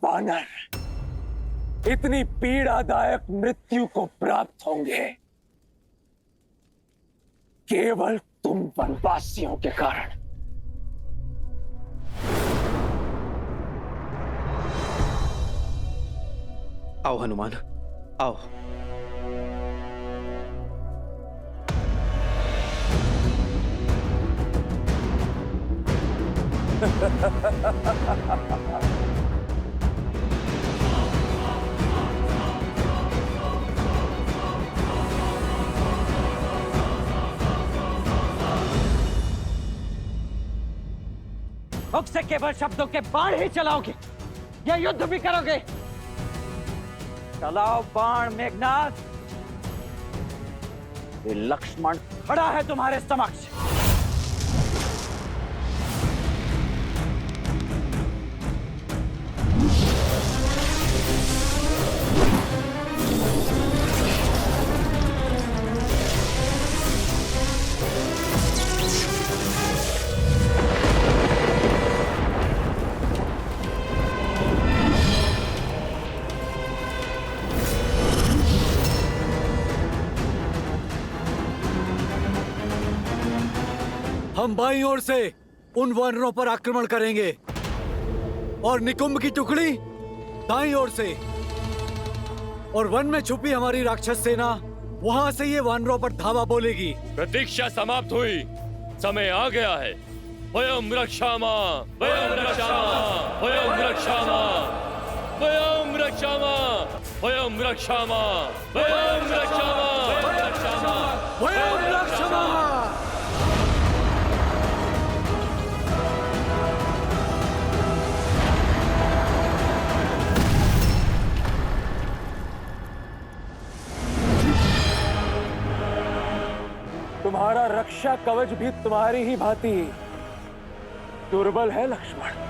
वानर इतनी पीड़ादायक मृत्यु को प्राप्त होंगे केवल तुम वनवासियों के कारण। आओ हनुमान, आओ। मुख से केवल शब्दों के बाण ही चलाओगे या युद्ध भी करोगे? चलाओ बाण मेघनाथ। ये लक्ष्मण खड़ा है तुम्हारे समक्ष। हम बाईं ओर से उन वानरों पर आक्रमण करेंगे और निकुंभ की टुकड़ी दाईं ओर से, और वन में छुपी हमारी राक्षस सेना वहां से ये वानरों पर धावा बोलेगी। प्रतीक्षा समाप्त हुई, समय आ गया है। वयम रक्षामा, वयम रक्षामा, वयम रक्षामा, वयम रक्षामा, वयम रक्षामा, वयम रक्षामा, वयम रक्षामा। तुम्हारा रक्षा कवच भी तुम्हारी ही भांति दुर्बल है लक्ष्मण।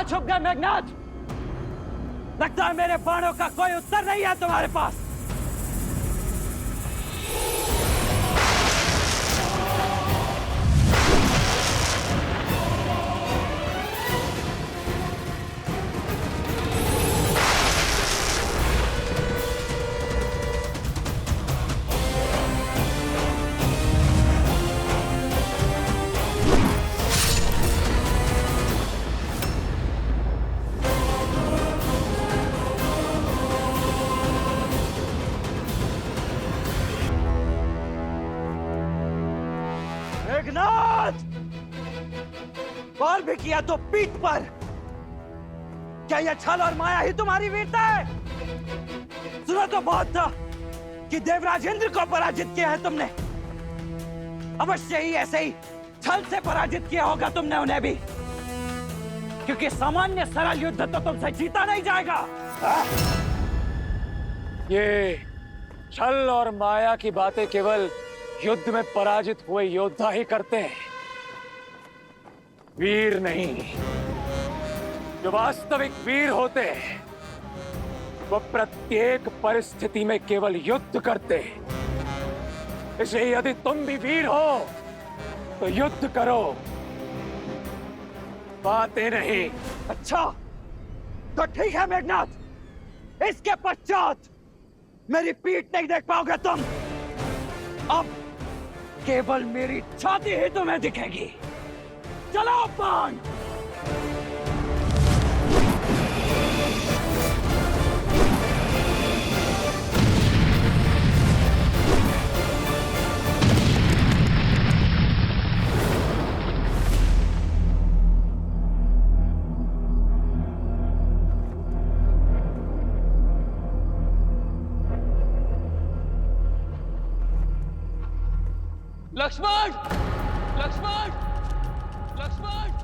छुप गए मेघनाथ। लगता है मेरे बाणों का कोई उत्तर नहीं है तुम्हारे पास। मेघनाथ, बाल भी किया तो पीठ पर। क्या यह छल और माया ही तुम्हारी वीरता है? सुना तो बहुत था कि देवराज इंद्र को पराजित किया है तुमने। अवश्य ही ऐसे ही छल से पराजित किया होगा तुमने उन्हें भी, क्योंकि सामान्य सरल युद्ध तो तुमसे जीता नहीं जाएगा। ये छल और माया की बातें केवल युद्ध में पराजित हुए योद्धा ही करते हैं, वीर नहीं। जो वास्तविक वीर होते हैं वो प्रत्येक परिस्थिति में केवल युद्ध करते हैं। इसलिए यदि तुम भी वीर हो तो युद्ध करो, बातें नहीं। अच्छा तो ठीक है मेघनाथ, इसके पश्चात मेरी पीठ नहीं देख पाओगे तुम। अब केवल मेरी छाती ही तुम्हें दिखेगी। चलो बाण। लक्ष्मण, लक्ष्मण, लक्ष्मण।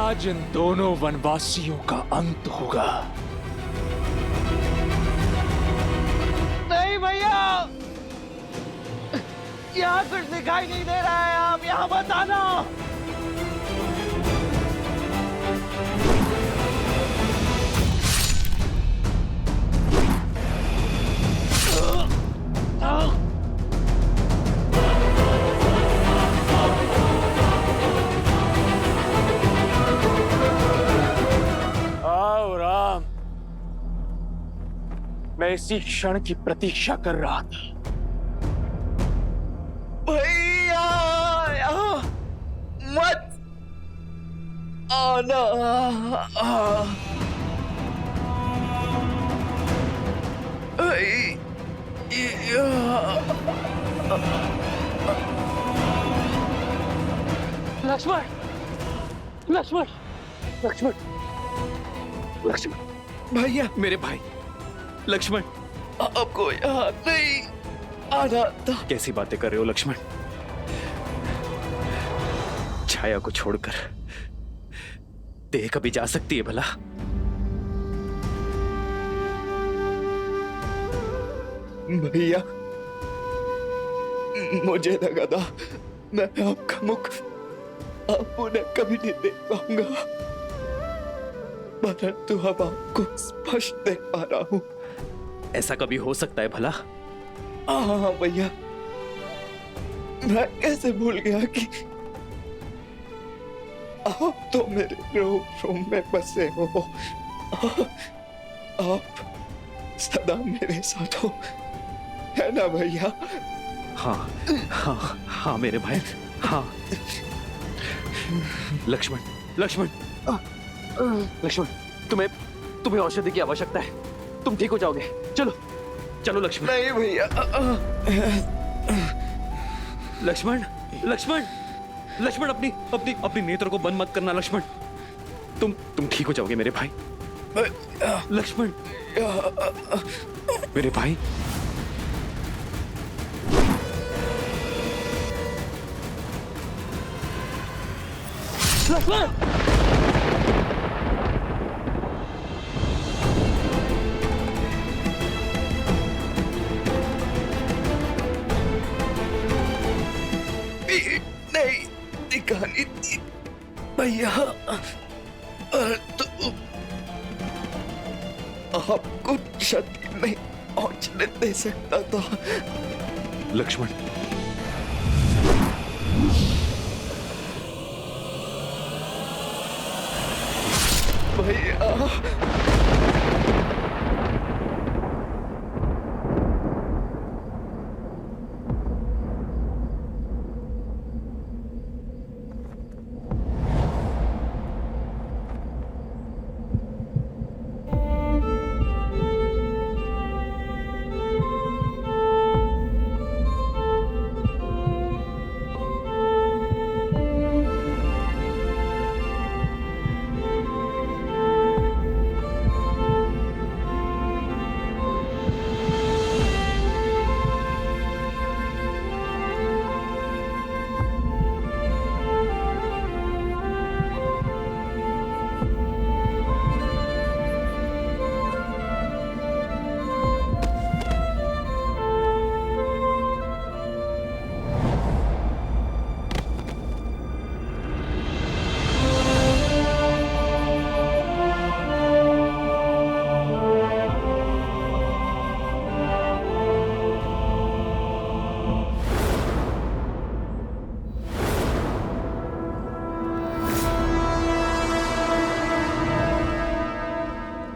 आज इन दोनों वनवासियों का अंत होगा। नहीं भैया, यहाँ कुछ दिखाई नहीं दे रहा है, आप यहाँ मत आना। आओ राम, मैं इसी क्षण की प्रतीक्षा कर रहा था। भैया यहाँ मत आना। लक्ष्मण, लक्ष्मण, लक्ष्मण, लक्ष्मण, भैया मेरे भाई लक्ष्मण, आपको यहाँ नहीं आना था। कैसी बातें कर रहे हो लक्ष्मण? छाया को छोड़कर देह कभी जा सकती है भला? भैया मुझे लगा था मैं आपका मुख आप उन्हें कभी नहीं देख पाऊंगा, परंतु अब आपको स्पष्ट देख पा रहा हूँ। ऐसा कभी हो सकता है भला? हाँ भैया, मैं कैसे भूल गया कि आप तो मेरे रूम में बसे हो। आप सदा मेरे साथ हो, है ना भैया? हाँ हाँ हाँ मेरे भाई, हाँ। लक्ष्मण, लक्ष्मण, लक्ष्मण, तुम्हें औषधि की आवश्यकता है। तुम ठीक हो जाओगे। चलो चलो लक्ष्मण। नहीं भैया। लक्ष्मण, लक्ष्मण, लक्ष्मण, अपनी अपनी अपनी नेत्र को बंद मत करना लक्ष्मण। तुम ठीक हो जाओगे मेरे भाई। लक्ष्मण, मेरे भाई। लक्ष्मण, नहीं दिखानी थी भैया, तो आपको क्षति नहीं पहुंचने दे सकता था। लक्ष्मण, भैया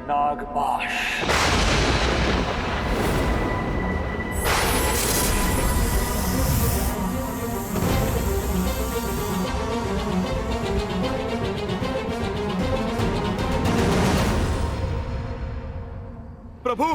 नागपाश। प्रभु,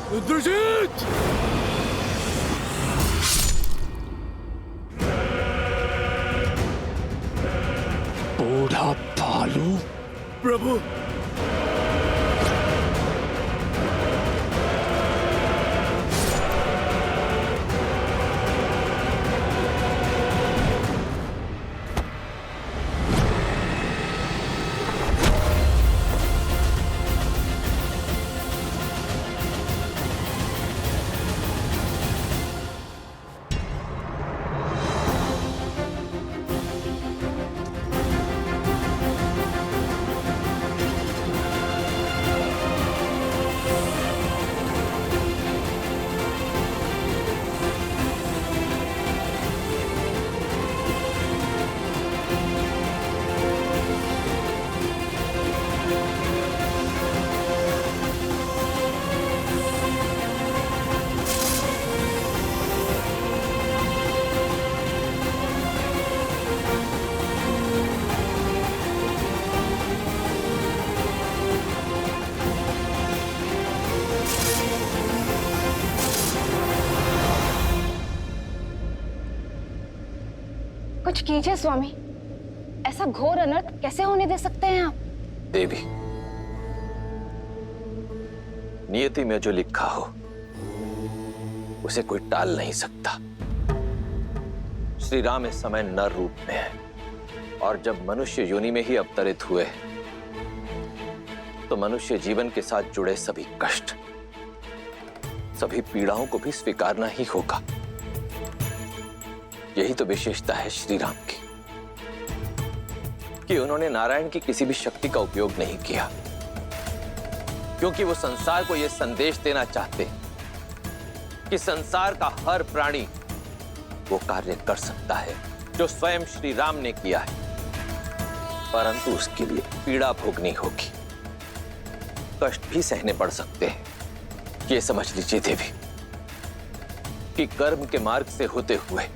रुद्रजीत! बूढ़ा भालू। प्रभु, कुछ कीजिए स्वामी, ऐसा घोर अनर्थ कैसे होने दे सकते हैं आप? देवी, नियति में जो लिखा हो उसे कोई टाल नहीं सकता। श्री राम इस समय नर रूप में है और जब मनुष्य योनि में ही अवतरित हुए तो मनुष्य जीवन के साथ जुड़े सभी कष्ट, सभी पीड़ाओं को भी स्वीकारना ही होगा। यही तो विशेषता है श्री राम की कि उन्होंने नारायण की किसी भी शक्ति का उपयोग नहीं किया, क्योंकि वो संसार को यह संदेश देना चाहते कि संसार का हर प्राणी वो कार्य कर सकता है जो स्वयं श्री राम ने किया है, परंतु उसके लिए पीड़ा भोगनी होगी, कष्ट भी सहने पड़ सकते हैं। ये समझ लीजिए देवी कि कर्म के मार्ग से होते हुए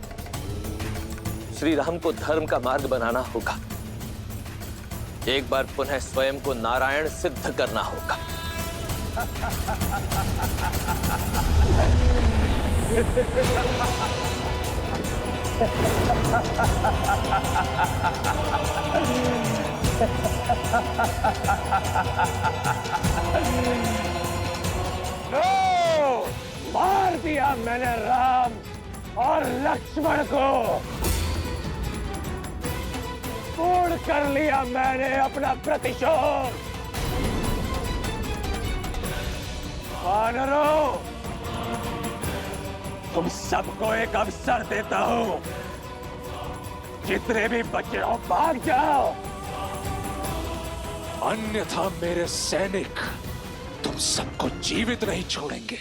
श्री राम को धर्म का मार्ग बनाना होगा। एक बार पुनः स्वयं को नारायण सिद्ध करना होगा। लो, मार दिया मैंने राम और लक्ष्मण को, पूर्ण कर लिया मैंने अपना प्रतिशोध। वानरों, तुम सबको एक अवसर देता हूं, जितने भी बचे हो भाग जाओ, अन्यथा मेरे सैनिक तुम सबको जीवित नहीं छोड़ेंगे।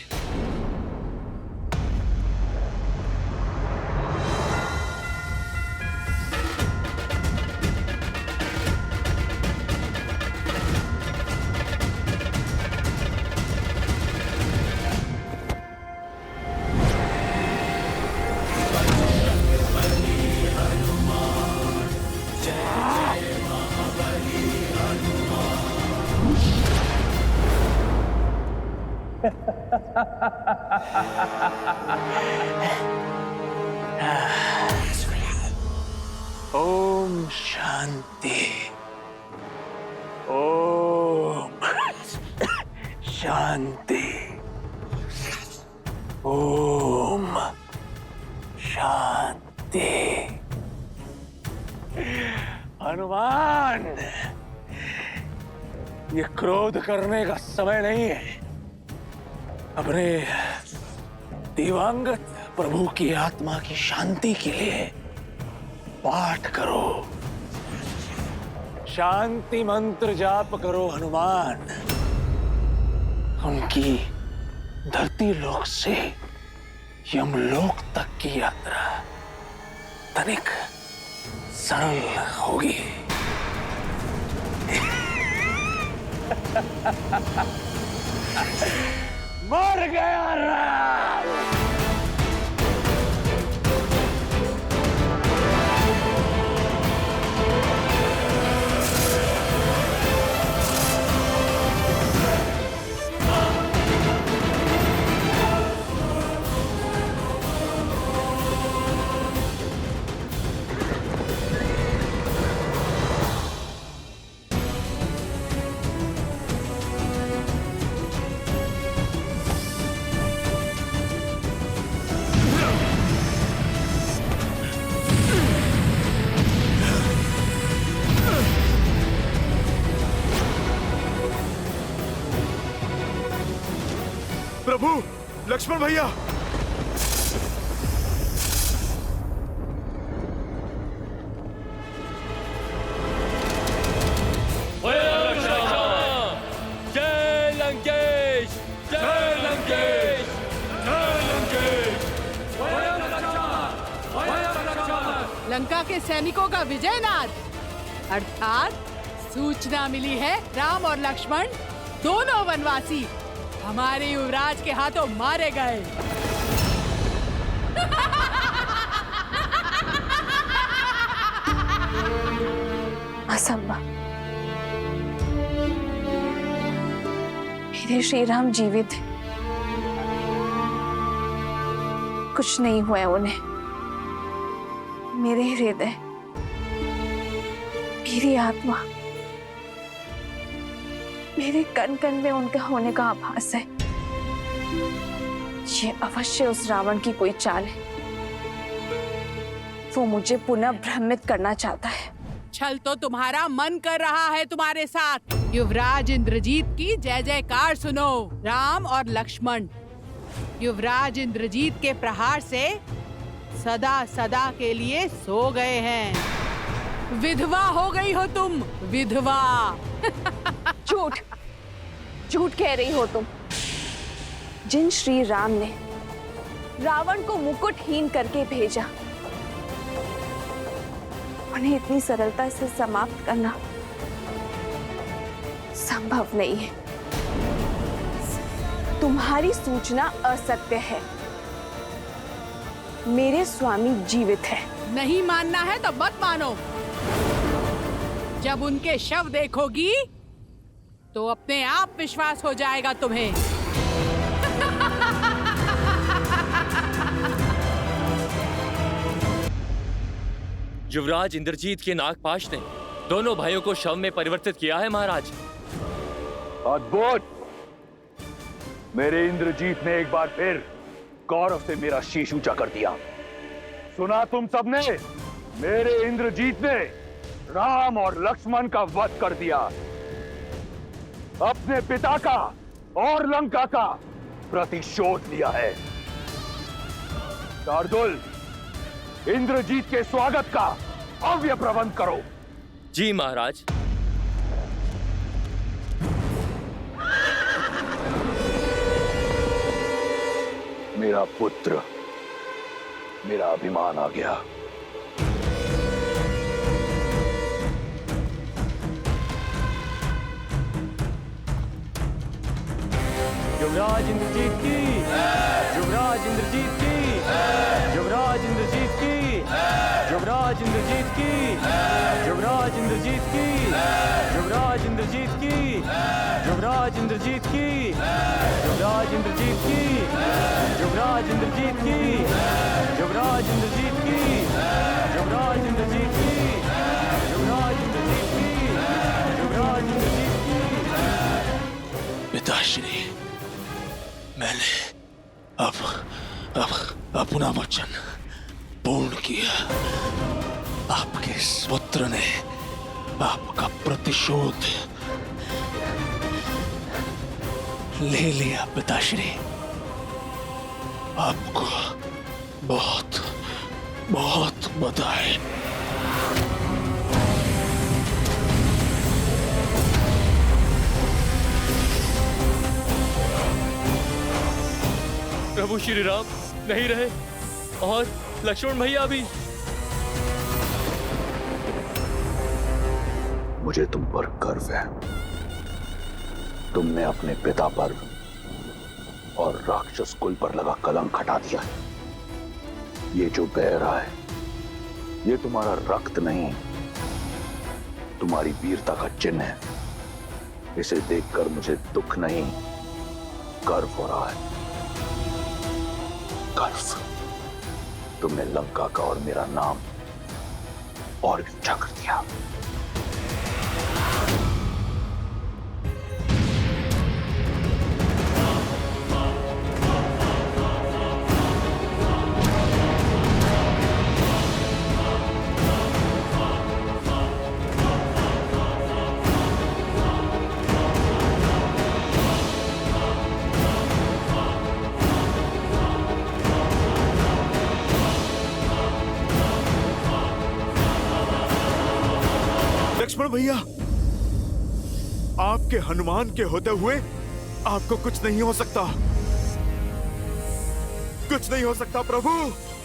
ओम शांति, ओम शांति, ओम शांति। हनुमान, ये क्रोध करने का समय नहीं है। अपने दिवंगत प्रभु की आत्मा की शांति के लिए पाठ करो, शांति मंत्र जाप करो हनुमान। उनकी धरती लोक से यमलोक तक की यात्रा तनिक सरल होगी। मर गया राम। प्रभु, लक्ष्मण भैया। जय लंकेश, जय लंकेश, जय लंकेश। लंका के सैनिकों का विजय नाद, अर्थात सूचना मिली है राम और लक्ष्मण दोनों वनवासी हमारे युवराज के हाथों मारे गए। असंभव। मेरे श्री राम जीवित हैं। कुछ नहीं हुआ है उन्हें। मेरे हृदय, मेरी आत्मा, मेरे कण कण में उनका होने का आभास है। ये अवश्य उस रावण की कोई चाल है। वो मुझे पुनः भ्रमित करना चाहता है। छल तो तुम्हारा मन कर रहा है तुम्हारे साथ। युवराज इंद्रजीत की जय जयकार सुनो। राम और लक्ष्मण युवराज इंद्रजीत के प्रहार से सदा सदा के लिए सो गए हैं। विधवा हो गई हो तुम, विधवा। झूठ, झूठ कह रही हो तुम। जिन श्री राम ने रावण को मुकुटहीन करके भेजा, उन्हें इतनी सरलता से समाप्त करना संभव नहीं है। तुम्हारी सूचना असत्य है। मेरे स्वामी जीवित है। नहीं मानना है तो मत मानो। जब उनके शव देखोगी तो अपने आप विश्वास हो जाएगा तुम्हें। युवराज इंद्रजीत के नागपाश ने दोनों भाइयों को शव में परिवर्तित किया है महाराज। अद्भुत। मेरे इंद्रजीत ने एक बार फिर गौरव से मेरा शीश ऊंचा कर दिया। सुना तुम सबने? मेरे इंद्रजीत ने राम और लक्ष्मण का वध कर दिया। अपने पिता का और लंका का प्रतिशोध लिया है। शार्दुल, इंद्रजीत के स्वागत का भव्य प्रबंध करो। जी महाराज। मेरा पुत्र, मेरा अभिमान आ गया। युवराज इंद्रजीत की, युवराज इंद्रजीत की, युवराज इंद्रजीत की, युवराज इंद्रजीत की, युवराज इंद्रजीत की, युवराज इंद्रजीत की, युवराज इंद्रजीत की, युवराज इंद्रजीत की, युवराज इंद्रजीत की, युवराज इंद्रजीत की, युवराज इंद्रजीत की, युवराज इंद्रजीत की, युवराज इंद्रजीत की। पिताश्री, मैंने अब अपना वचन पूर्ण किया। आपके इस पुत्र ने आपका प्रतिशोध ले लिया। पिताश्री, आपको बहुत बहुत बधाई। प्रभु श्री राम नहीं रहे और लक्ष्मण भैया भी। मुझे तुम पर गर्व है। तुमने अपने पिता पर और राक्षस कुल पर लगा कलंक हटा दिया है। ये जो बह रहा है, ये तुम्हारा रक्त नहीं, तुम्हारी वीरता का चिन्ह है। इसे देखकर मुझे दुख नहीं, गर्व हो रहा है। गर्व। तुमने लंका का और मेरा नाम और भी ऊंचा कर दिया। भैया, आपके हनुमान के होते हुए आपको कुछ नहीं हो सकता। कुछ नहीं हो सकता प्रभु,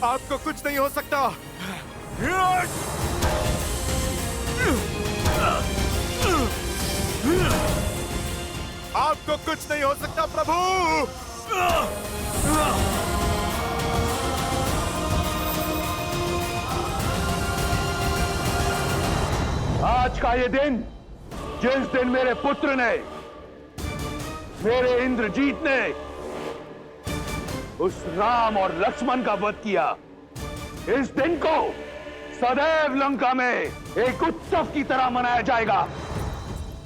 आपको कुछ नहीं हो सकता। आपको कुछ नहीं हो सकता प्रभु। आज का ये दिन, जिस दिन मेरे पुत्र ने, मेरे इंद्रजीत ने उस राम और लक्ष्मण का वध किया, इस दिन को सदैव लंका में एक उत्सव की तरह मनाया जाएगा।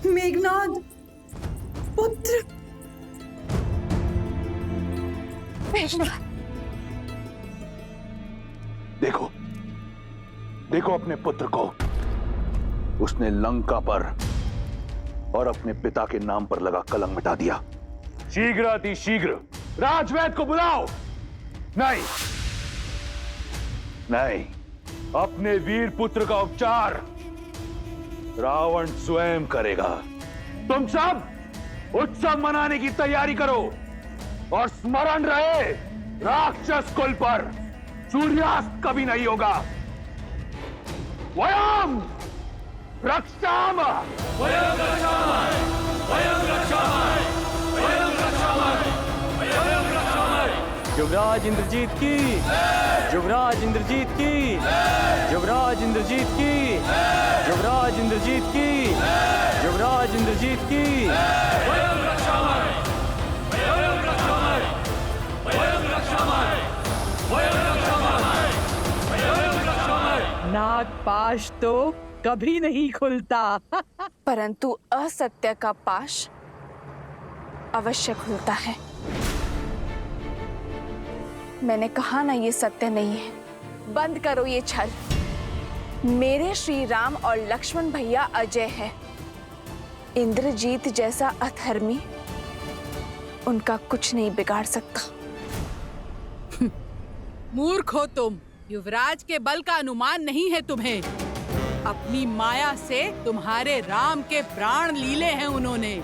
मेघनाद पुत्र। देखो, देखो अपने पुत्र को। उसने लंका पर और अपने पिता के नाम पर लगा कलंक मिटा दिया। शीघ्र अति शीघ्र राजवैद्य को बुलाओ। नहीं नहीं, अपने वीर पुत्र का उपचार रावण स्वयं करेगा। तुम सब उत्सव मनाने की तैयारी करो और स्मरण रहे, राक्षस कुल पर सूर्यास्त कभी नहीं होगा। वयम रक्षामः, वयं रक्षामः, वयं रक्षामः, वयं रक्षामः, वयं रक्षामः। युवराज इंद्रजीत की, युवराज इंद्रजीत की, युवराज इंद्रजीत की, युवराज इंद्रजीत की, युवराज इंद्रजीत की। वयं रक्षामः, वयं रक्षामः, वयं रक्षामः, वयं रक्षामः, वयं रक्षामः। नागपाश तो कभी नहीं खुलता। परंतु असत्य का पाश अवश्य खुलता है। मैंने कहा ना, ये सत्य नहीं है। बंद करो ये छल। मेरे श्री राम और लक्ष्मण भैया अजय है। इंद्रजीत जैसा अधर्मी उनका कुछ नहीं बिगाड़ सकता। मूर्ख हो तुम। युवराज के बल का अनुमान नहीं है तुम्हें। अपनी माया से तुम्हारे राम के प्राण लीले हैं उन्होंने।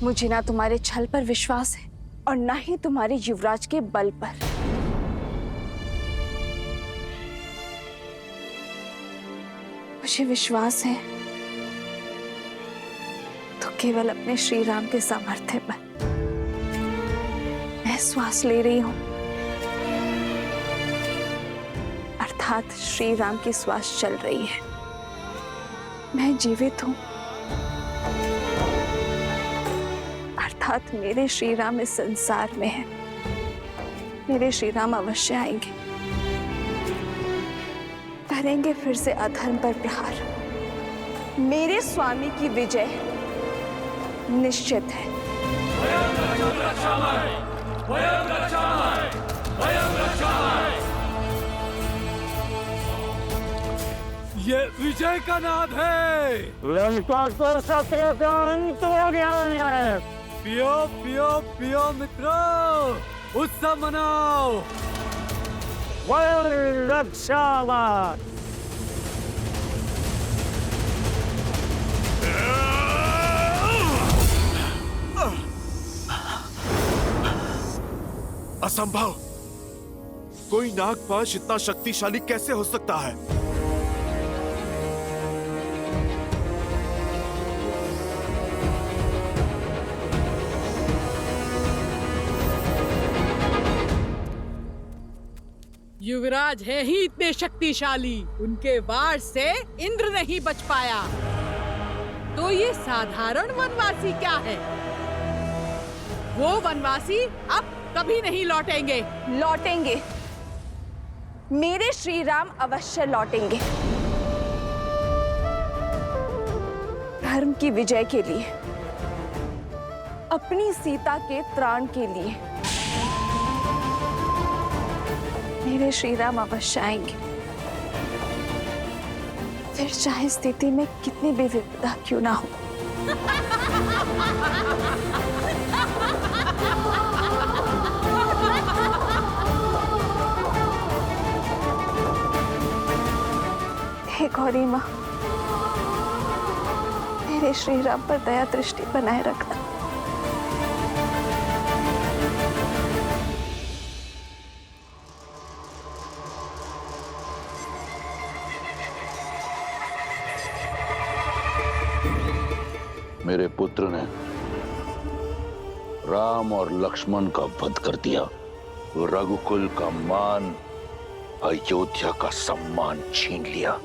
मुझे ना तुम्हारे छल पर विश्वास है और ना ही तुम्हारे युवराज के बल पर। मुझे विश्वास है तो केवल अपने श्री राम के सामर्थ्य पर। मैं श्वास ले रही हूं, अर्थात श्री राम की श्वास चल रही है। मैं जीवित हूं, अर्थात मेरे श्री राम इस संसार में है। मेरे श्री राम अवश्य आएंगे, करेंगे फिर से अधर्म पर प्रहार। मेरे स्वामी की विजय निश्चित है। ये विजय का नाद है। पियो पियो पियो मित्रों, उत्सव मनाओ। असंभव। कोई नागपाश इतना शक्तिशाली कैसे हो सकता है? युवराज है ही इतने शक्तिशाली, उनके वार से इंद्र नहीं बच पाया। तो ये साधारण वनवासी क्या है? वो वनवासी अब कभी नहीं लौटेंगे। लौटेंगे, मेरे श्री राम अवश्य लौटेंगे। धर्म की विजय के लिए, अपनी सीता के त्राण के लिए मेरे श्री राम अवश्य आएंगे। फिर चाहे स्थिति में कितनी भी विपदा क्यों ना हो। गौरी माँ, मेरे श्री राम पर दया दृष्टि बनाए रखना। मेरे पुत्र ने राम और लक्ष्मण का वध कर दिया, रघुकुल का मान, अयोध्या का सम्मान छीन लिया,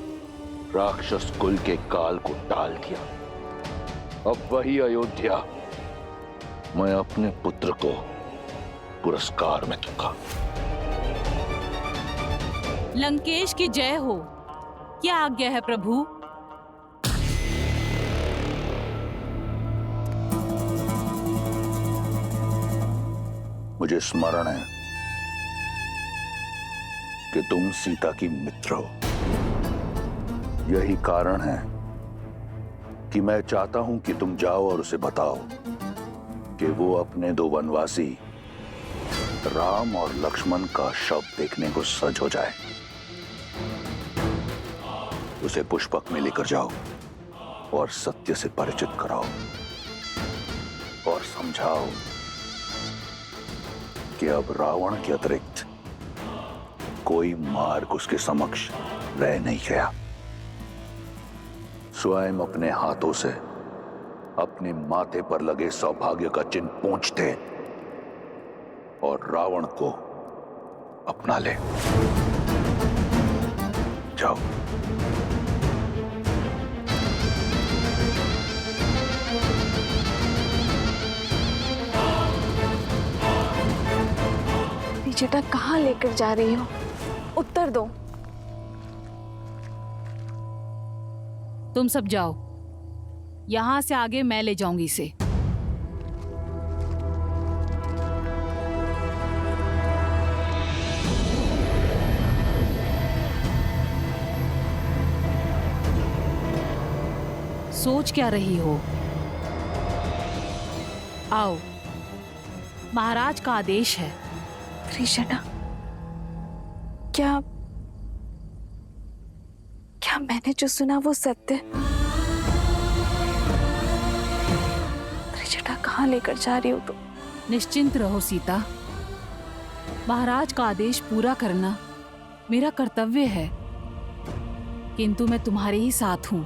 राक्षस कुल के काल को टाल दिया। अब वही अयोध्या मैं अपने पुत्र को पुरस्कार में दूंगा। लंकेश की जय हो। क्या आज्ञा है प्रभु? मुझे स्मरण है कि तुम सीता की मित्र हो। यही कारण है कि मैं चाहता हूं कि तुम जाओ और उसे बताओ कि वो अपने दो वनवासी राम और लक्ष्मण का शव देखने को सज हो जाए। उसे पुष्पक में लेकर जाओ और सत्य से परिचित कराओ और समझाओ कि अब रावण के अतिरिक्त कोई मार्ग उसके समक्ष रह नहीं गया। स्वयं अपने हाथों से अपने माथे पर लगे सौभाग्य का चिन्ह पोंछ दे और रावण को अपना ले। जाओ। बेटा कहाँ लेकर जा रही हो? उत्तर दो। तुम सब जाओ, यहां से आगे मैं ले जाऊंगी इसे। सोच क्या रही हो? आओ, महाराज का आदेश है। त्रिशटा, क्या मैंने जो सुना वो सत्य? त्रिशटा कहाँ लेकर जा रही हो तुम? निश्चिंत रहो सीता, महाराज का आदेश पूरा करना मेरा कर्तव्य है, किंतु मैं तुम्हारे ही साथ हूं।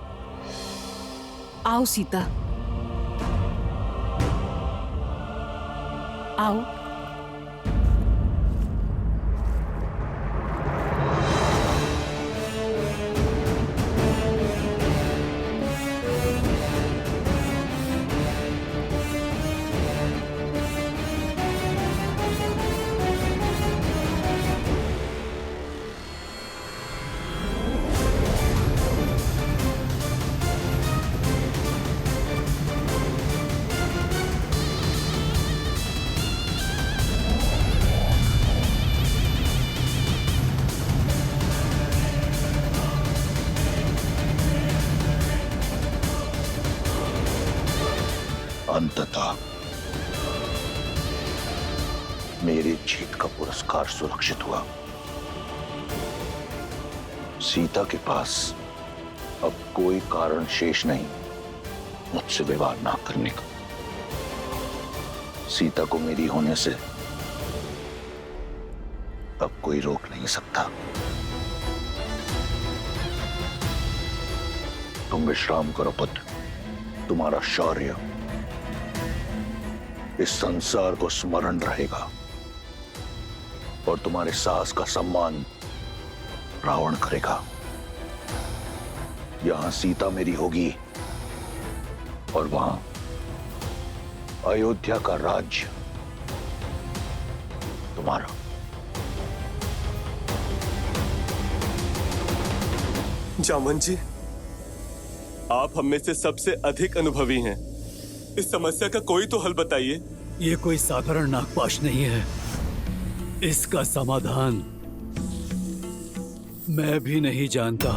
आओ सीता, आओ। अंततः मेरी जीत का पुरस्कार सुरक्षित हुआ। सीता के पास अब कोई कारण शेष नहीं मुझसे विवाह ना करने का। सीता को मेरी होने से अब कोई रोक नहीं सकता। तुम विश्राम करो पुत्र, तुम्हारा शौर्य इस संसार को स्मरण रहेगा और तुम्हारे साहस का सम्मान रावण करेगा। यहां सीता मेरी होगी और वहां अयोध्या का राज्य तुम्हारा। जामन जी, आप हम में से सबसे अधिक अनुभवी हैं। इस समस्या का कोई तो हल बताइए। ये कोई साधारण नागपाश नहीं है, इसका समाधान मैं भी नहीं जानता।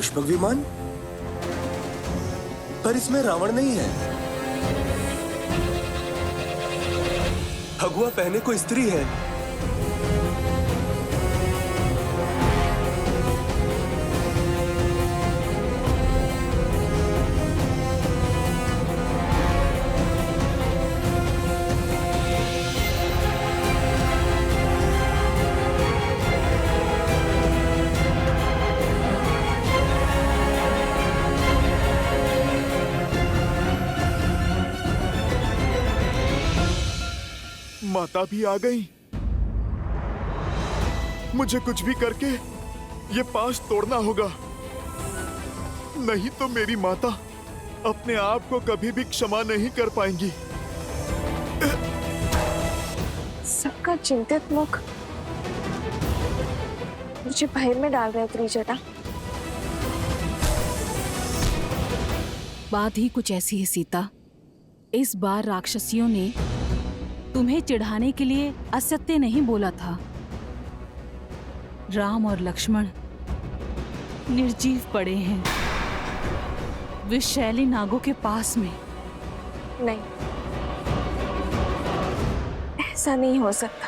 पुष्पक विमान, पर इसमें रावण नहीं है। भगवा पहने को स्त्री है। माता भी आ गई। मुझे कुछ भी करके ये पाश तोड़ना होगा, नहीं तो मेरी माता अपने आप को कभी भी क्षमा नहीं कर पाएंगी। सबका चिंतित मुख मुझे भय में डाल रहा है त्रिजटा। बात ही कुछ ऐसी है सीता। इस बार राक्षसियों ने तुम्हें चिढ़ाने के लिए असत्य नहीं बोला था। राम और लक्ष्मण निर्जीव पड़े हैं विषैली नागों के पास में। नहीं, ऐसा नहीं हो सकता।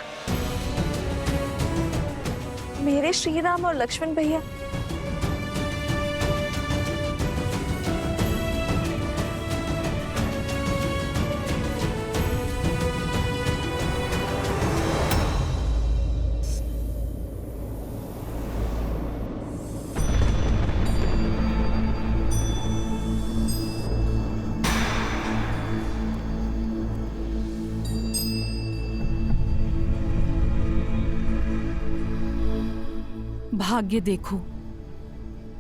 मेरे श्री राम और लक्ष्मण भैया भाग्य देखो,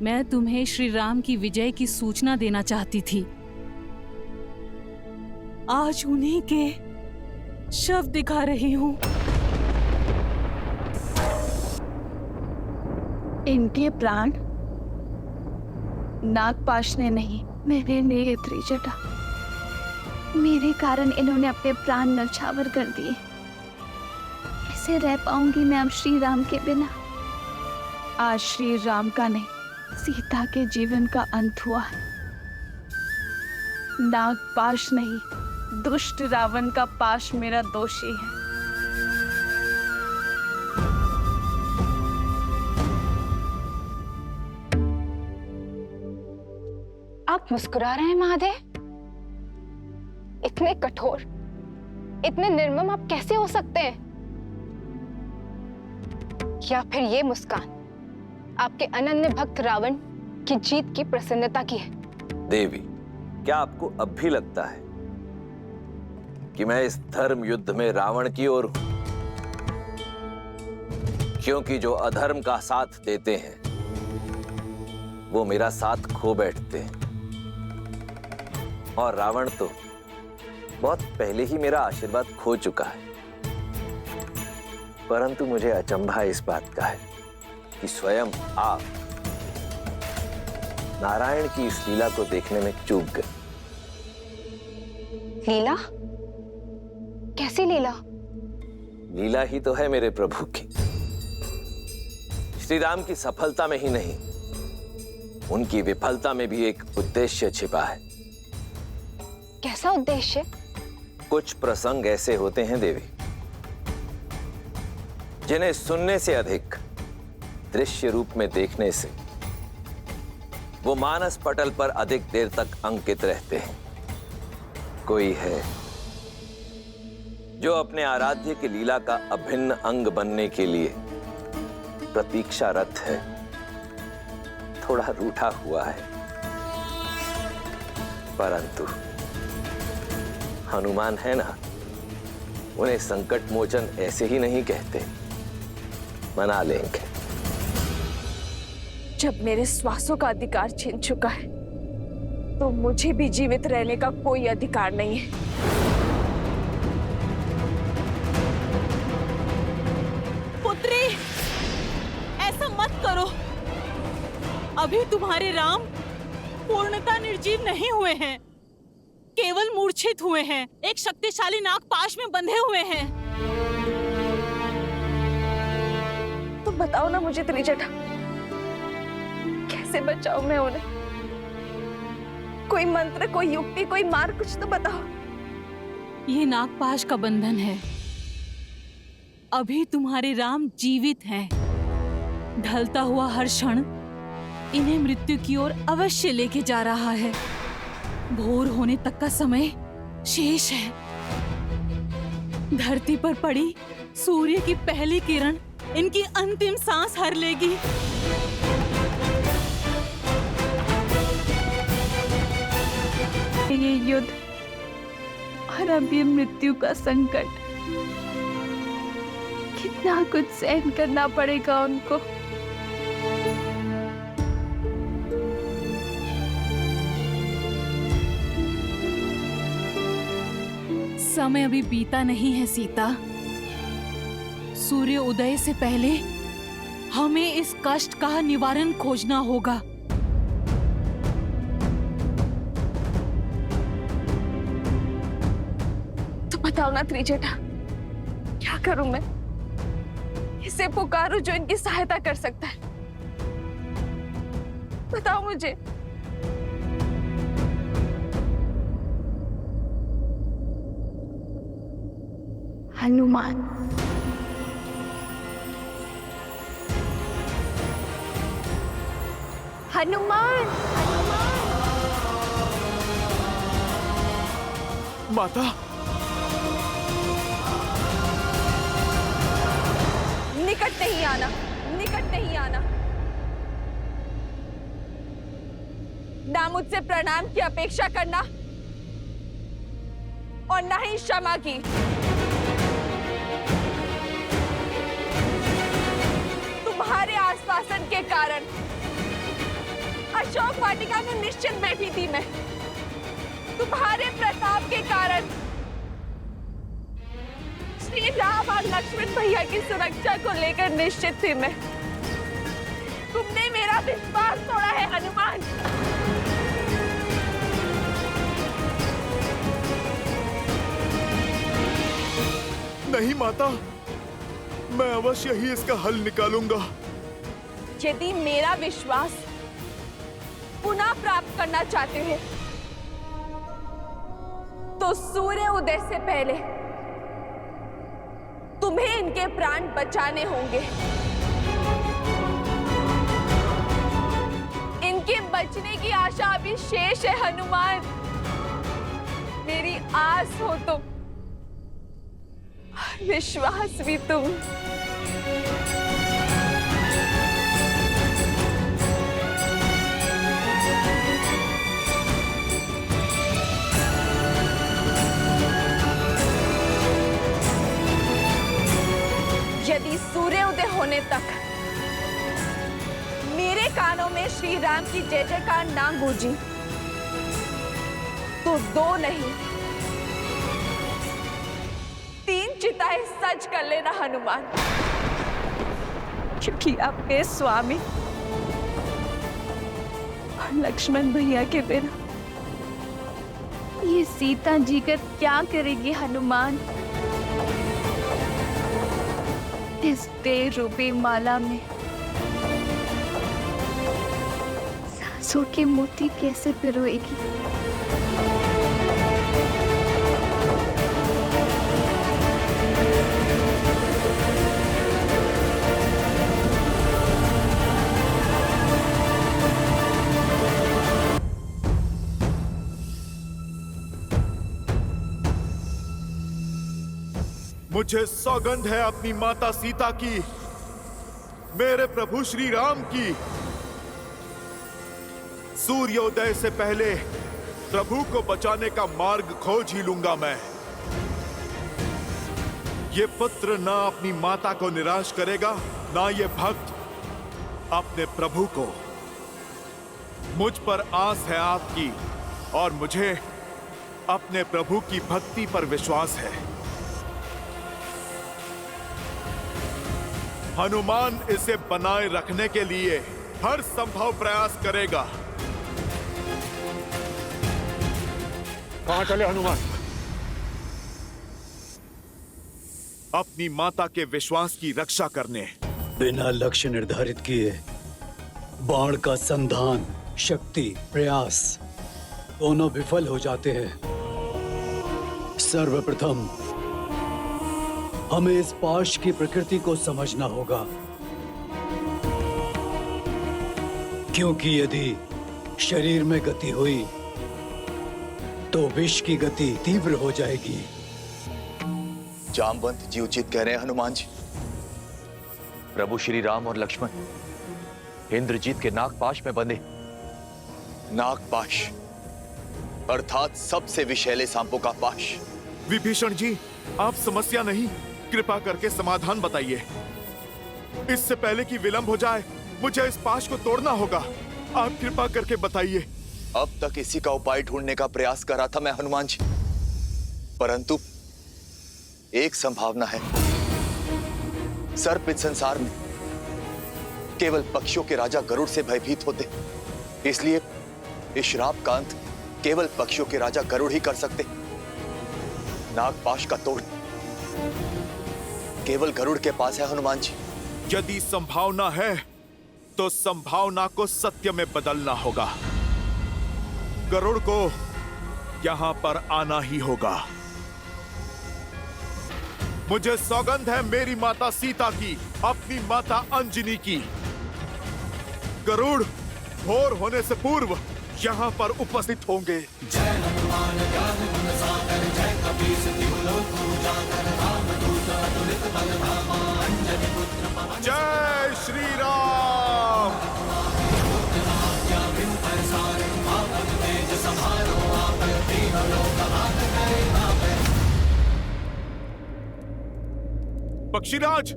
मैं तुम्हें श्री राम की विजय की सूचना देना चाहती थी। आज उन्हीं के शव दिखा रही हूं। इनके प्राण नागपाश ने नहीं, मेरे लिए त्रिजटा। मेरे कारण इन्होंने अपने प्राण नौछावर कर दिए। कैसे रह पाऊंगी मैं अब श्री राम के बिना। आज श्री राम का नहीं, सीता के जीवन का अंत हुआ है। नागपाश नहीं, दुष्ट रावण का पाश मेरा दोषी है। आप मुस्कुरा रहे हैं महादेव? इतने कठोर, इतने निर्मम आप कैसे हो सकते हैं? या फिर ये मुस्कान आपके अनन्य भक्त रावण की जीत की प्रसन्नता की है? देवी, क्या आपको अब भी लगता है कि मैं इस धर्म युद्ध में रावण की ओर हूं? क्योंकि जो अधर्म का साथ देते हैं वो मेरा साथ खो बैठते हैं, और रावण तो बहुत पहले ही मेरा आशीर्वाद खो चुका है। परंतु मुझे अचंभा इस बात का है कि स्वयं आप नारायण की इस लीला को देखने में चूक गए। लीला? कैसी लीला? लीला ही तो है मेरे प्रभु की। श्री राम की सफलता में ही नहीं, उनकी विफलता में भी एक उद्देश्य छिपा है। कैसा उद्देश्य? कुछ प्रसंग ऐसे होते हैं देवी, जिन्हें सुनने से अधिक दृश्य रूप में देखने से वो मानस पटल पर अधिक देर तक अंकित रहते हैं। कोई है जो अपने आराध्य की लीला का अभिन्न अंग बनने के लिए प्रतीक्षारत है, थोड़ा रूठा हुआ है। परंतु हनुमान है ना, उन्हें संकट मोचन ऐसे ही नहीं कहते, मना लेंगे। जब मेरे श्वासों का अधिकार छीन चुका है तो मुझे भी जीवित रहने का कोई अधिकार नहीं है। पुत्री, ऐसा मत करो। अभी तुम्हारे राम पूर्णतः निर्जीव नहीं हुए हैं, केवल मूर्छित हुए हैं, एक शक्तिशाली नागपाश में बंधे हुए हैं। तो बताओ ना मुझे त्रिजटा, कैसे कैसे बचाऊं मैं उन्हें? कोई मंत्र, कोई युक्ति, कोई मार्ग कुछ तो बताओ। ये नागपाश का बंधन है। अभी तुम्हारे राम जीवित हैं। ढलता हुआ हर क्षण इन्हें मृत्यु की ओर अवश्य लेके जा रहा है। भोर होने तक का समय शेष है। धरती पर पड़ी सूर्य की पहली किरण इनकी अंतिम सांस हर लेगी। ये युद्ध और अब ये मृत्यु का संकट, कितना कुछ सहन करना पड़ेगा उनको। समय अभी बीता नहीं है सीता। सूर्य उदय से पहले हमें इस कष्ट का निवारण खोजना होगा। तो बताओ ना त्रिजटा, क्या करूं मैं? किसे पुकारूं जो इनकी सहायता कर सकता है? बताओ मुझे। हनुमान। हनुमान। माता, निकट नहीं आना, निकट नहीं आना। ना मुझसे प्रणाम की अपेक्षा करना और ना ही क्षमा की। तुम्हारे आश्वासन के कारण अशोक वाटिका में निश्चित बैठी थी मैं। तुम्हारे प्रताप के कारण श्री राम और लक्ष्मण भैया की सुरक्षा को लेकर निश्चित थी मैं। तुमने मेरा विश्वास तोड़ा है हनुमान। नहीं माता, मैं अवश्य ही इसका हल निकालूंगा। यदि मेरा विश्वास पुनः प्राप्त करना चाहते हैं तो सूर्य उदय से पहले तुम्हें इनके प्राण बचाने होंगे। इनके बचने की आशा अभी शेष है हनुमान। मेरी आस हो तुम, विश्वास भी तुम। यदि सूर्योदय होने तक मेरे कानों में श्री राम की जय जयकार ना गूंजी तो 2 नहीं 3 चिताएं सज कर लेना हनुमान, क्योंकि आपके स्वामी और लक्ष्मण भैया के बिना ये सीता जी का क्या करेगी हनुमान? इस देह रूपी माला में सांसों के मोती कैसे पिरोएगी? मुझे सौगंध है अपनी माता सीता की, मेरे प्रभु श्री राम की। सूर्योदय से पहले प्रभु को बचाने का मार्ग खोज ही लूंगा मैं। ये पुत्र ना अपनी माता को निराश करेगा, ना ये भक्त अपने प्रभु को। मुझ पर आस है आपकी और मुझे अपने प्रभु की भक्ति पर विश्वास है। हनुमान इसे बनाए रखने के लिए हर संभव प्रयास करेगा। कहां चले हनुमान? अपनी माता के विश्वास की रक्षा करने। बिना लक्ष्य निर्धारित किए बाण का संधान, शक्ति, प्रयास दोनों विफल हो जाते हैं। सर्वप्रथम हमें इस पाश की प्रकृति को समझना होगा, क्योंकि यदि शरीर में गति हुई तो विष की गति तीव्र हो जाएगी। जामवंत जी उचित कह रहे हैं हनुमान जी। प्रभु श्री राम और लक्ष्मण इंद्रजीत के नागपाश में बंधे। नागपाश अर्थात सबसे विषैले सांपों का पाश। विभीषण जी, आप समस्या नहीं, कृपा करके समाधान बताइए। इससे पहले कि विलंब हो जाए, मुझे इस पाश को तोड़ना होगा। आप कृपा करके बताइए। अब तक इसी का उपाय ढूंढने का प्रयास कर रहा था मैं हनुमान जी, परंतु एक संभावना है। सर्प इस संसार में केवल पक्षियों के राजा गरुड़ से भयभीत होते, इसलिए इस श्राप का अंत केवल पक्षियों के राजा गरुड़ ही कर सकते। नागपाश का तोड़ केवल गरुड़ के पास है हनुमान जी। यदि संभावना है तो संभावना को सत्य में बदलना होगा। गरुड़ को यहां पर आना ही होगा। मुझे सौगंध है मेरी माता सीता की, अपनी माता अंजनी की। गरुड़ भोर होने से पूर्व यहां पर उपस्थित होंगे। जय हनुमान ज्ञान गुण सागर, जय कपीस तिहु लोक उजागर, रामदूत अतुलित बल धामा, अंजनी पुत्र पवन। जय श्री राम। पक्षीराज,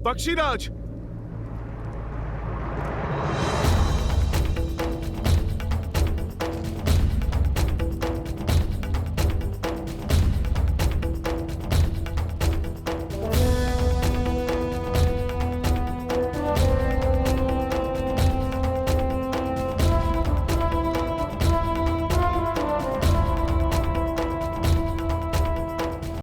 पक्षीराज,